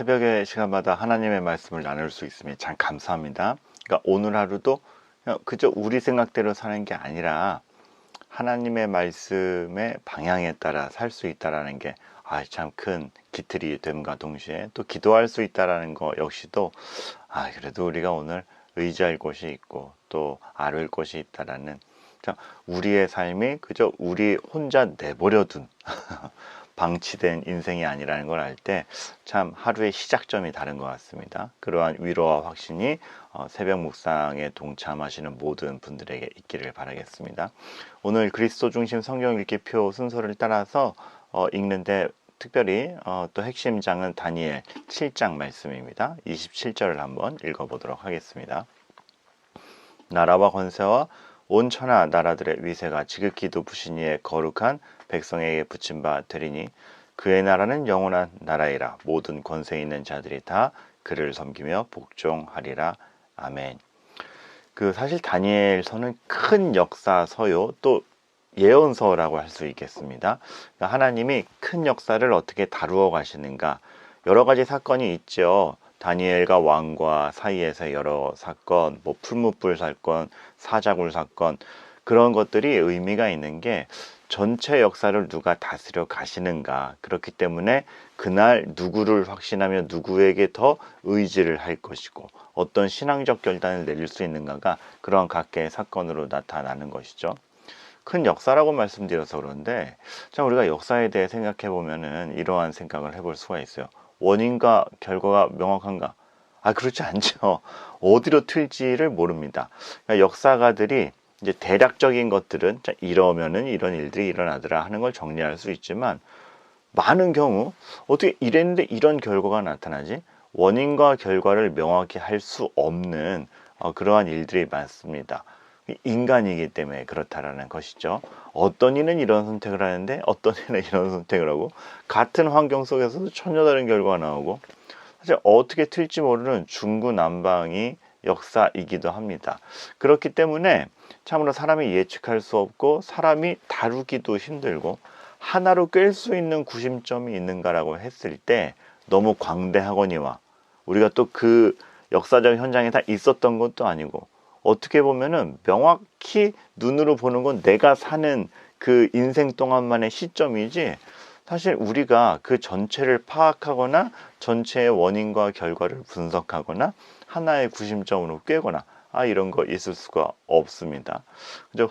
새벽의 시간마다 하나님의 말씀을 나눌 수 있음에 참 감사합니다. 그러니까 오늘 하루도 그냥 그저 우리 생각대로 사는 게 아니라 하나님의 말씀의 방향에 따라 살 수 있다라는 게 참 큰 기틀이 됨과 동시에 또 기도할 수 있다라는 거 역시도 그래도 우리가 오늘 의지할 곳이 있고 또 아뢰을 곳이 있다라는 참 우리의 삶이 그저 우리 혼자 내버려둔 방치된 인생이 아니라는 걸 알 때 참 하루의 시작점이 다른 것 같습니다. 그러한 위로와 확신이 새벽 묵상에 동참하시는 모든 분들에게 있기를 바라겠습니다. 오늘 그리스도 중심 성경 읽기표 순서를 따라서 읽는데 특별히 또 핵심장은 다니엘 7장 말씀입니다. 27절을 한번 읽어보도록 하겠습니다. 나라와 권세와 온 천하 나라들의 위세가 지극히 높으신 이의 거룩한 백성에게 붙임 바 되리니 그의 나라는 영원한 나라이라. 모든 권세 있는 자들이 다 그를 섬기며 복종하리라. 아멘. 사실 다니엘서는 큰 역사서요, 또 예언서라고 할 수 있겠습니다. 하나님이 큰 역사를 어떻게 다루어 가시는가, 여러 가지 사건이 있죠. 다니엘과 왕과 사이에서 여러 사건, 풀무불 사건, 사자굴 사건, 그런 것들이 의미가 있는 게 전체 역사를 누가 다스려 가시는가. 그렇기 때문에 그날 누구를 확신하며 누구에게 더 의지를 할 것이고 어떤 신앙적 결단을 내릴 수 있는가가 그런 각계의 사건으로 나타나는 것이죠. 큰 역사라고 말씀드려서 그런데 참 우리가 역사에 대해 생각해 보면은 이러한 생각을 해볼 수가 있어요. 원인과 결과가 명확한가? 그렇지 않죠. 어디로 튈지를 모릅니다. 그러니까 역사가들이 이제 대략적인 것들은 이러면은 이런 일들이 일어나더라 하는 걸 정리할 수 있지만, 많은 경우 어떻게 이랬는데 이런 결과가 나타나지? 원인과 결과를 명확히 할 수 없는 그러한 일들이 많습니다. 인간이기 때문에 그렇다라는 것이죠. 어떤 이는 이런 선택을 하는데 어떤 이는 이런 선택을 하고, 같은 환경 속에서도 전혀 다른 결과가 나오고, 사실 어떻게 튈지 모르는 중구난방이 역사이기도 합니다. 그렇기 때문에 참으로 사람이 예측할 수 없고 사람이 다루기도 힘들고, 하나로 꿰을 수 있는 구심점이 있는가라고 했을 때 너무 광대하거니와, 우리가 또 그 역사적 현장에 다 있었던 것도 아니고, 어떻게 보면은 명확히 눈으로 보는 건 내가 사는 그 인생 동안만의 시점이지, 사실 우리가 그 전체를 파악하거나 전체의 원인과 결과를 분석하거나 하나의 구심점으로 꿰거나 이런 거 있을 수가 없습니다. 그저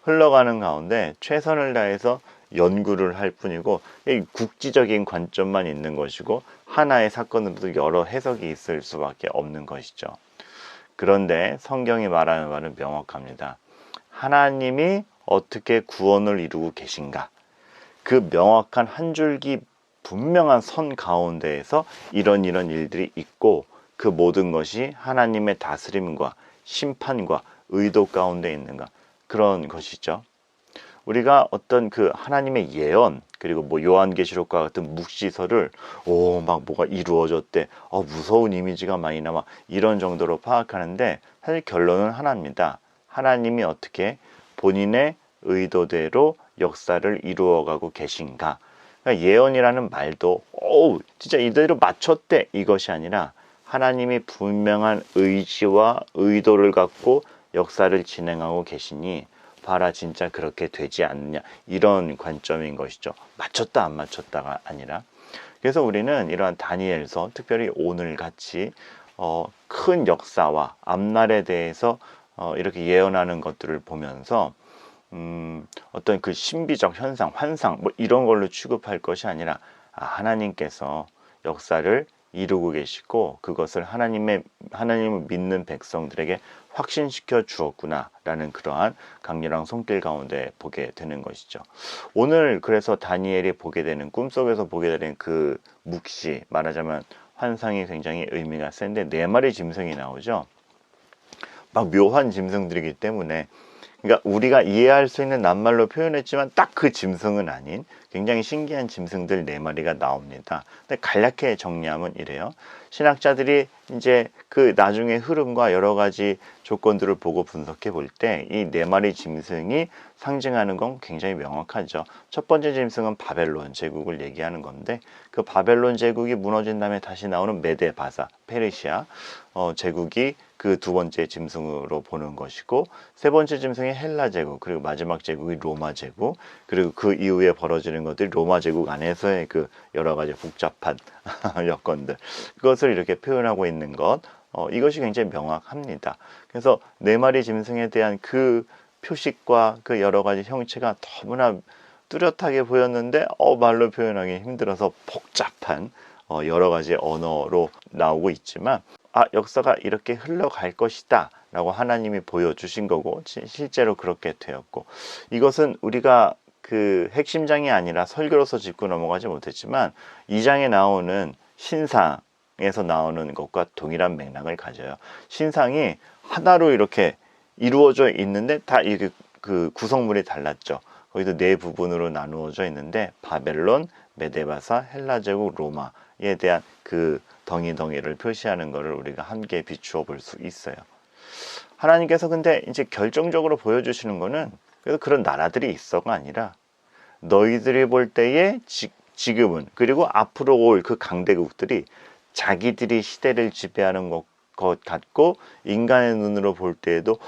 흘러가는 가운데 최선을 다해서 연구를 할 뿐이고, 국지적인 관점만 있는 것이고 하나의 사건으로도 여러 해석이 있을 수밖에 없는 것이죠. 그런데 성경이 말하는 말은 명확합니다. 하나님이 어떻게 구원을 이루고 계신가, 그 명확한 한 줄기 분명한 선 가운데에서 이런 일들이 있고, 그 모든 것이 하나님의 다스림과 심판과 의도 가운데 있는가, 그런 것이죠. 우리가 어떤 그 하나님의 예언, 그리고 요한계시록과 같은 묵시서를 막 뭐가 이루어졌대, 무서운 이미지가 많이 나와, 이런 정도로 파악하는데, 사실 결론은 하나입니다. 하나님이 어떻게 본인의 의도대로 역사를 이루어가고 계신가. 그러니까 예언이라는 말도 진짜 이대로 맞췄대, 이것이 아니라 하나님이 분명한 의지와 의도를 갖고 역사를 진행하고 계시니 봐라, 진짜 그렇게 되지 않느냐, 이런 관점인 것이죠. 맞췄다 안 맞췄다가 아니라. 그래서 우리는 이러한 다니엘서, 특별히 오늘 같이 큰 역사와 앞날에 대해서 이렇게 예언하는 것들을 보면서 어떤 그 신비적 현상, 환상 이런 걸로 취급할 것이 아니라, 하나님께서 역사를 이루고 계시고 그것을 하나님을 믿는 백성들에게 확신시켜 주었구나 라는 그러한 강렬한 손길 가운데 보게 되는 것이죠. 오늘 그래서 다니엘이 보게 되는, 꿈속에서 보게 되는 그 묵시, 말하자면 환상이 굉장히 의미가 센데 4마리 짐승이 나오죠. 막 묘한 짐승들이기 때문에 그러니까 우리가 이해할 수 있는 낱말로 표현했지만 딱 그 짐승은 아닌 굉장히 신기한 짐승들 4마리가 나옵니다. 근데 간략히 정리하면 이래요. 신학자들이 이제 그 나중의 흐름과 여러 가지 조건들을 보고 분석해 볼 때 이 4마리 짐승이 상징하는 건 굉장히 명확하죠. 첫 번째 짐승은 바벨론 제국을 얘기하는 건데, 그 바벨론 제국이 무너진 다음에 다시 나오는 메데 바사 페르시아 제국이 그 두 번째 짐승으로 보는 것이고, 세 번째 짐승이 헬라 제국, 그리고 마지막 제국이 로마 제국, 그리고 그 이후에 벌어지는 것들이 로마 제국 안에서의 그 여러 가지 복잡한 여건들, 그것을 이렇게 표현하고 있는 것, 이것이 굉장히 명확합니다. 그래서 4마리 짐승에 대한 그 표식과 그 여러 가지 형체가 너무나 뚜렷하게 보였는데 말로 표현하기 힘들어서 복잡한 여러 가지 언어로 나오고 있지만, 역사가 이렇게 흘러갈 것이다 라고 하나님이 보여주신 거고, 실제로 그렇게 되었고, 이것은 우리가 그 핵심장이 아니라 설교로서 짚고 넘어가지 못했지만 2장에 나오는 신상에서 나오는 것과 동일한 맥락을 가져요. 신상이 하나로 이렇게 이루어져 있는데 다 이게 그 구성물이 달랐죠. 거기도 4부분으로 나누어져 있는데 바벨론, 메데바사, 헬라제국, 로마에 대한 그 덩이덩이를 표시하는 것을 우리가 함께 비추어 볼 수 있어요. 하나님께서 근데 이제 결정적으로 보여주시는 거는 그래서 그런 나라들이 있어가 아니라 너희들이 볼 때에 지금은 그리고 앞으로 올 그 강대국들이 자기들이 시대를 지배하는 것 같고, 인간의 눈으로 볼 때에도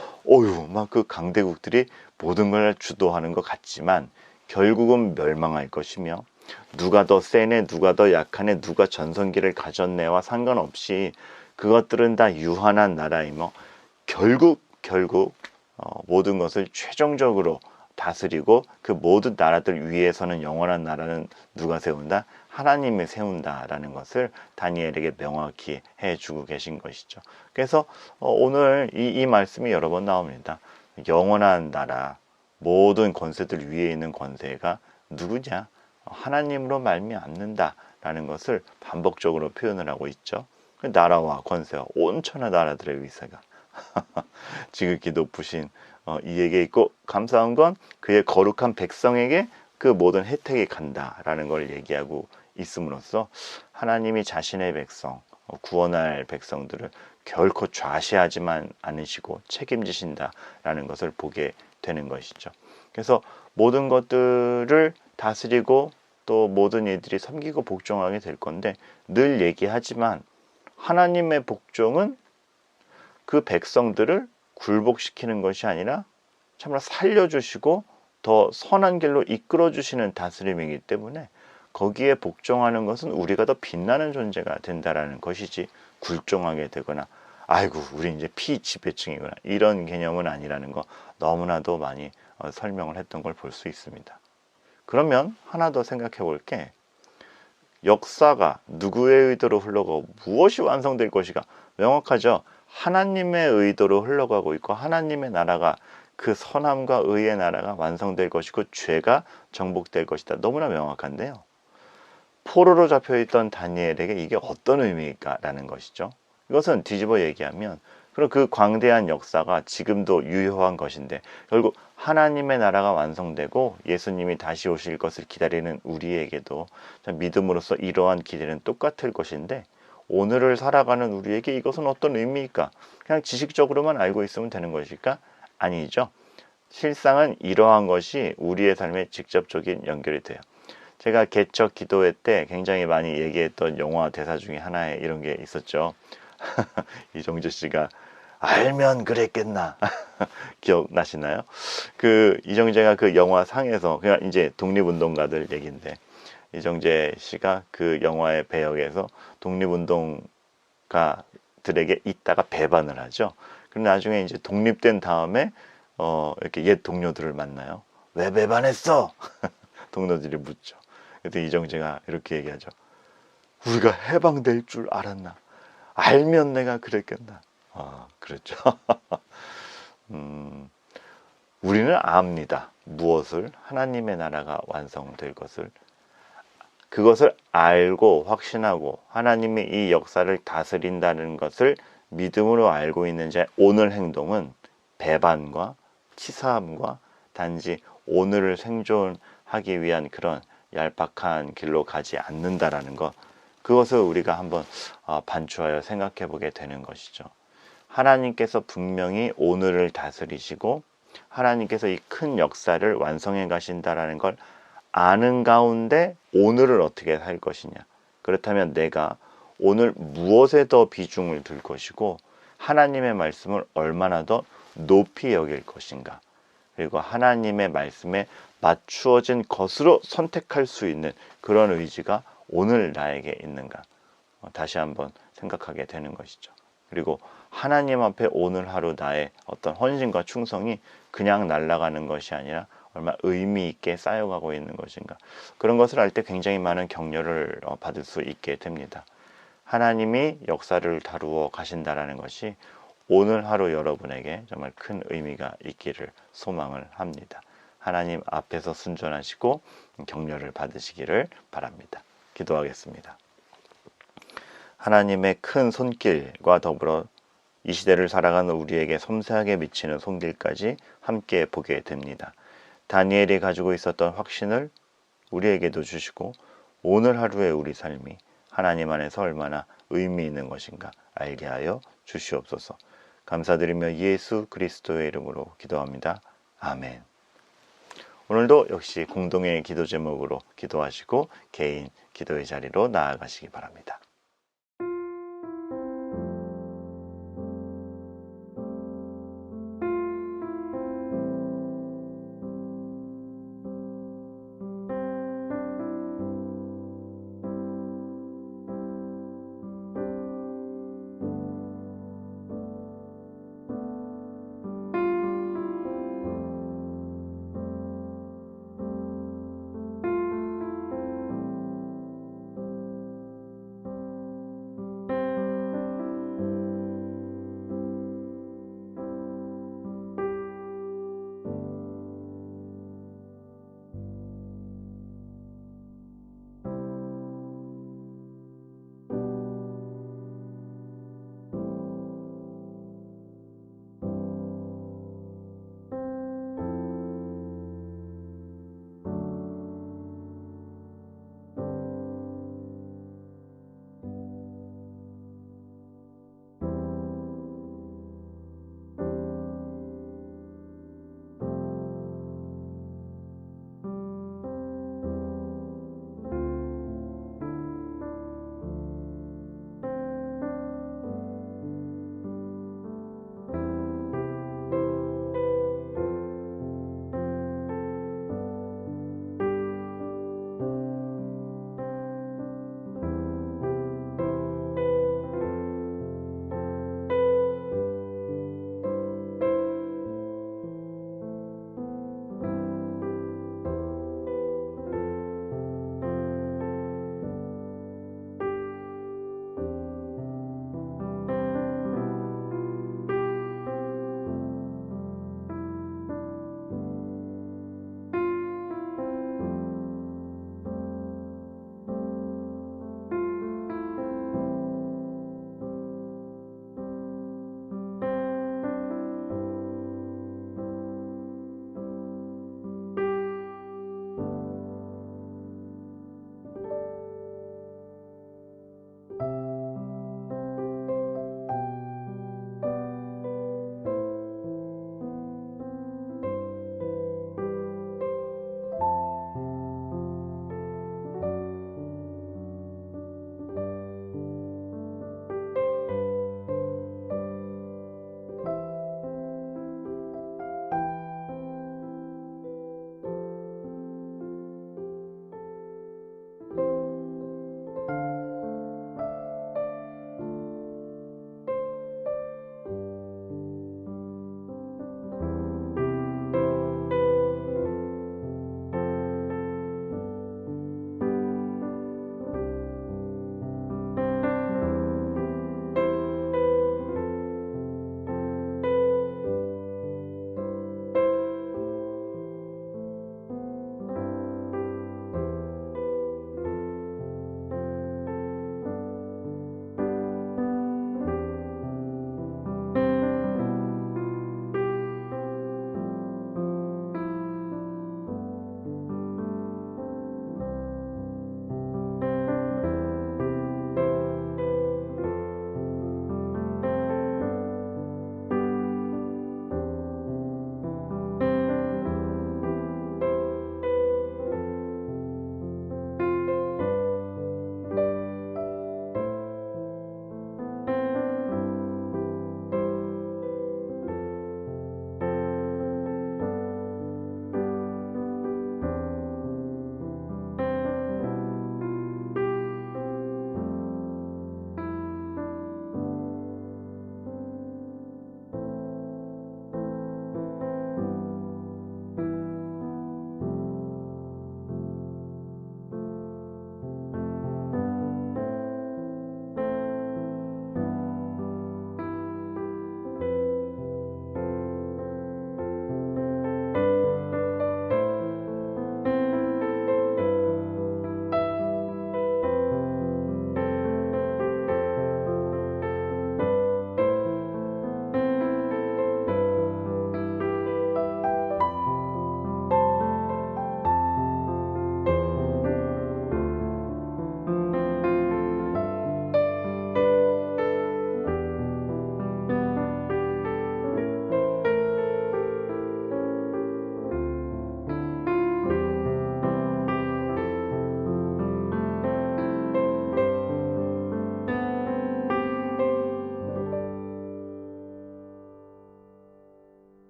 막 그 강대국들이 모든 걸 주도하는 것 같지만 결국은 멸망할 것이며, 누가 더 세네 누가 더 약하네 누가 전성기를 가졌네와 상관없이 그것들은 다 유한한 나라이며 결국 모든 것을 최종적으로 다스리고 그 모든 나라들 위에서는 영원한 나라는 누가 세운다? 하나님이 세운다라는 것을 다니엘에게 명확히 해주고 계신 것이죠. 그래서 오늘 이 말씀이 여러 번 나옵니다. 영원한 나라, 모든 권세들 위에 있는 권세가 누구냐? 하나님으로 말미암는다라는 것을 반복적으로 표현을 하고 있죠. 나라와 권세와 온천하 나라들의 위세가 지극히 높으신 이에게 있고, 감사한 건 그의 거룩한 백성에게 그 모든 혜택이 간다라는 걸 얘기하고 있음으로써 하나님이 자신의 백성, 구원할 백성들을 결코 좌시하지만 않으시고 책임지신다라는 것을 보게 되는 것이죠. 그래서 모든 것들을 다스리고 또 모든 이들이 섬기고 복종하게 될 건데, 늘 얘기하지만 하나님의 복종은 그 백성들을 굴복시키는 것이 아니라 참으로 살려주시고 더 선한 길로 이끌어주시는 다스림이기 때문에 거기에 복종하는 것은 우리가 더 빛나는 존재가 된다라는 것이지, 굴종하게 되거나 아이고 우리 이제 피지배층이구나 이런 개념은 아니라는 거 너무나도 많이 설명을 했던 걸 볼 수 있습니다. 그러면 하나 더 생각해 볼게. 역사가 누구의 의도로 흘러가고 무엇이 완성될 것이가 명확하죠. 하나님의 의도로 흘러가고 있고, 하나님의 나라가, 그 선함과 의의 나라가 완성될 것이고 죄가 정복될 것이다. 너무나 명확한데요. 포로로 잡혀있던 다니엘에게 이게 어떤 의미일까라는 것이죠. 이것은 뒤집어 얘기하면 그럼 그 광대한 역사가 지금도 유효한 것인데, 결국 하나님의 나라가 완성되고 예수님이 다시 오실 것을 기다리는 우리에게도 믿음으로써 이러한 기대는 똑같을 것인데, 오늘을 살아가는 우리에게 이것은 어떤 의미일까? 그냥 지식적으로만 알고 있으면 되는 것일까? 아니죠. 실상은 이러한 것이 우리의 삶에 직접적인 연결이 돼요. 제가 개척 기도회 때 굉장히 많이 얘기했던 영화 대사 중에 하나에 이런 게 있었죠. 이정재 씨가 알면 그랬겠나 기억나시나요? 그 이정재가 그 영화 상에서, 그냥 이제 독립운동가들 얘기인데, 이정재 씨가 그 영화의 배역에서 독립운동가들에게 있다가 배반을 하죠. 그럼 나중에 이제 독립된 다음에 이렇게 옛 동료들을 만나요. 왜 배반했어? 동료들이 묻죠. 그때 이정재가 이렇게 얘기하죠. 우리가 해방될 줄 알았나? 알면 내가 그랬겠나? 그렇죠. 우리는 압니다. 무엇을? 하나님의 나라가 완성될 것을. 그것을 알고 확신하고 하나님이 이 역사를 다스린다는 것을 믿음으로 알고 있는 자 오늘 행동은 배반과 치사함과 단지 오늘을 생존하기 위한 그런 얄팍한 길로 가지 않는다라는 것, 그것을 우리가 한번 반추하여 생각해 보게 되는 것이죠. 하나님께서 분명히 오늘을 다스리시고 하나님께서 이 큰 역사를 완성해 가신다라는 걸 아는 가운데 오늘을 어떻게 살 것이냐. 그렇다면 내가 오늘 무엇에 더 비중을 둘 것이고 하나님의 말씀을 얼마나 더 높이 여길 것인가. 그리고 하나님의 말씀에 맞추어진 것으로 선택할 수 있는 그런 의지가 오늘 나에게 있는가. 다시 한번 생각하게 되는 것이죠. 그리고 하나님 앞에 오늘 하루 나의 어떤 헌신과 충성이 그냥 날아가는 것이 아니라 얼마나 의미 있게 쌓여가고 있는 것인가. 그런 것을 알 때 굉장히 많은 격려를 받을 수 있게 됩니다. 하나님이 역사를 다루어 가신다라는 것이 오늘 하루 여러분에게 정말 큰 의미가 있기를 소망을 합니다. 하나님 앞에서 순전하시고 격려를 받으시기를 바랍니다. 기도하겠습니다. 하나님의 큰 손길과 더불어 이 시대를 살아가는 우리에게 섬세하게 미치는 손길까지 함께 보게 됩니다. 다니엘이 가지고 있었던 확신을 우리에게도 주시고 오늘 하루의 우리 삶이 하나님 안에서 얼마나 의미 있는 것인가 알게 하여 주시옵소서. 감사드리며 예수 그리스도의 이름으로 기도합니다. 아멘. 오늘도 역시 공동의 기도 제목으로 기도하시고 개인 기도의 자리로 나아가시기 바랍니다.